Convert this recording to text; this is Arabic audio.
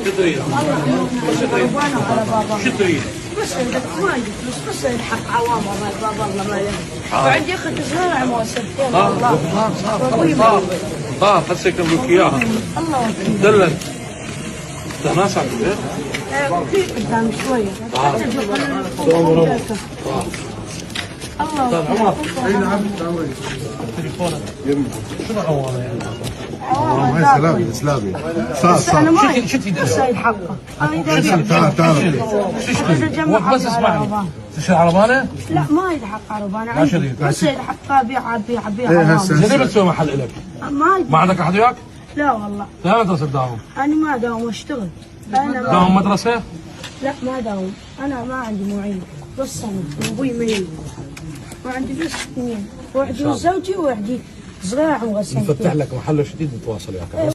شو تريد؟ شو تريد؟ بس عندك ما عندك فلوس بس الحق عوام والله بابا الله ما يهم. وعندي اخت صغيره موسم والله. طاف هسه كان لك اياها. الله يكرمك. دلل. ناس على البيت؟ في قدام شويه. الله عمر. اي نعم. تليفونك. شنو عوامه يعني؟ هاي سلامي اسلامي. صار انا ما شو تريد؟ سيد حقه. تعال بس اسمعني. تشتري عربانه؟ لا ما يلحق عربانه عندي بس يلحق ابيع هسه. زين بتسوي محل لك؟ ما عندك احد وياك؟ لا والله لا مدرسه تداوم؟ انا ما داوم اشتغل. انا تداوم مدرسه؟ لا ما داوم. انا ما عندي معين بس انا ابوي ميت وعندي بس اثنين. وحدي وزوجي ووحدي صغير عمره سنتين. نفتح لك محل جديد نتواصل وياك.